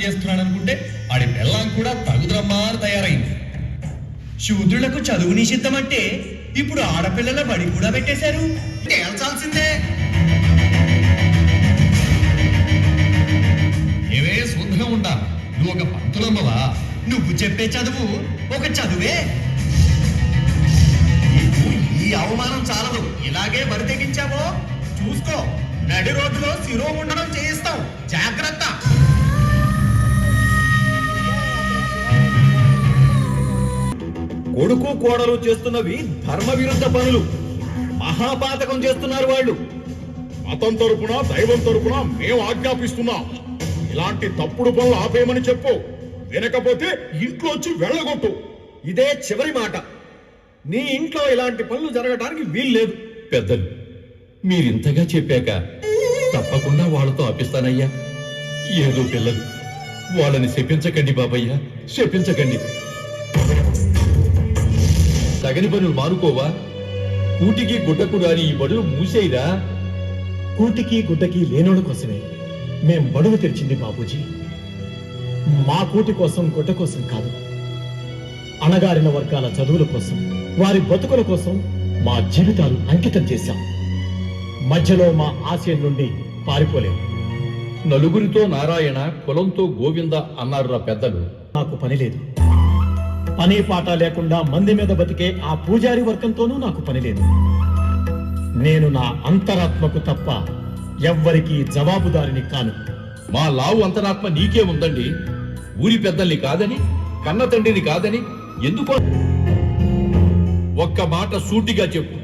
చేస్తున్నాడు అనుకుంటే ఆడి బెల్లం కూడా తగుదరమ్మా అని తయారైంది. శూద్రులకు చదువు నిషిద్ధం అంటే ఇప్పుడు ఆడపిల్లల బడి కూడా పెట్టేశారు. తేల్చాల్సిందే. ఏవే శుద్ధంగా ఉండా, నువ్వు ఒక పంతులమ్మవా? నువ్వు చెప్పే చదువు ఒక చదువే. ఈ అవమానం చాలదు. ఇలాగే బరి తెగించావో చూసుకో, నడి రోడ్డులో శిరోముండనం చేయిస్తాం. జాగ్రత్త. కొడుకు కోడలు చేస్తున్నవి ధర్మ విరుద్ధ పనులు, మహాపాతకం చేస్తున్నారు వాళ్ళు. మతం తరపున దైవం తరపున మేము ఆజ్ఞాపిస్తున్నాం, ఇలాంటి తప్పుడు పనులు ఆపేయమని చెప్పు. వినకపోతే ఇంట్లోంచి వెళ్ళగొట్టు. ఇదే చివరి మాట. నీ ఇంట్లో ఇలాంటి పనులు జరగడానికి వీల్లేదు. పెద్దలు, మీరింతగా చెప్పాక తప్పకుండా వాళ్ళతో ఆపిస్తానయ్యా. ఏదో పిల్లలు, వాళ్ళని శపించకండి బాబయ్యా, శపించకండి. తగని పనులు మానుకోవా? కూటికి గుడ్డకు రాని ఈ బడులు మూసేయిరా. కూటికి గుడ్డకి లేనోళ్ళ కోసమే మేం బడులు తెరిచింది బాబూజీ. మా కూటి కోసం గుడ్డ కోసం కాదు. అణగారిన వర్గాల చదువుల కోసం, వారి బతుకుల కోసం మా జీవితాలు అంకితం చేశాం. మధ్యలో మా ఆశయం నుండి పారిపోలేము. నలుగురితో నారాయణ, కులంతో గోవింద అన్నారురా పెద్దలు. నాకు పని లేదు. పని పాట లేకుండా మంది మీద బతికే ఆ పూజారి వర్గంతోనూ నాకు పని లేదు. నేను నా అంతరాత్మకు తప్ప ఎవ్వరికీ జవాబుదారిని కాను. మా లావు అంతరాత్మ నీకే ఉందండి. ఊరి పెద్దల్ని కాదని, కన్న తండ్రిని కాదని ఎందుకో ఒక్క మాట సూటిగా చెప్పు.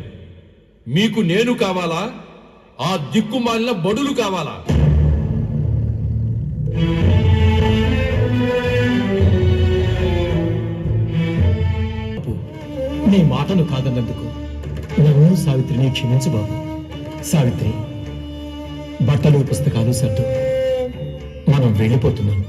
మీకు నేను కావాలా? ఆ దిక్కుమాలిన బడులు కావాలా? నీ మాటను కాదన్నందుకు నన్ను సావిత్రిని క్షమించు బాబు. సావిత్రి, బట్టలు పుస్తకాలు సర్దు, మనం వెళ్ళిపోతున్నాం.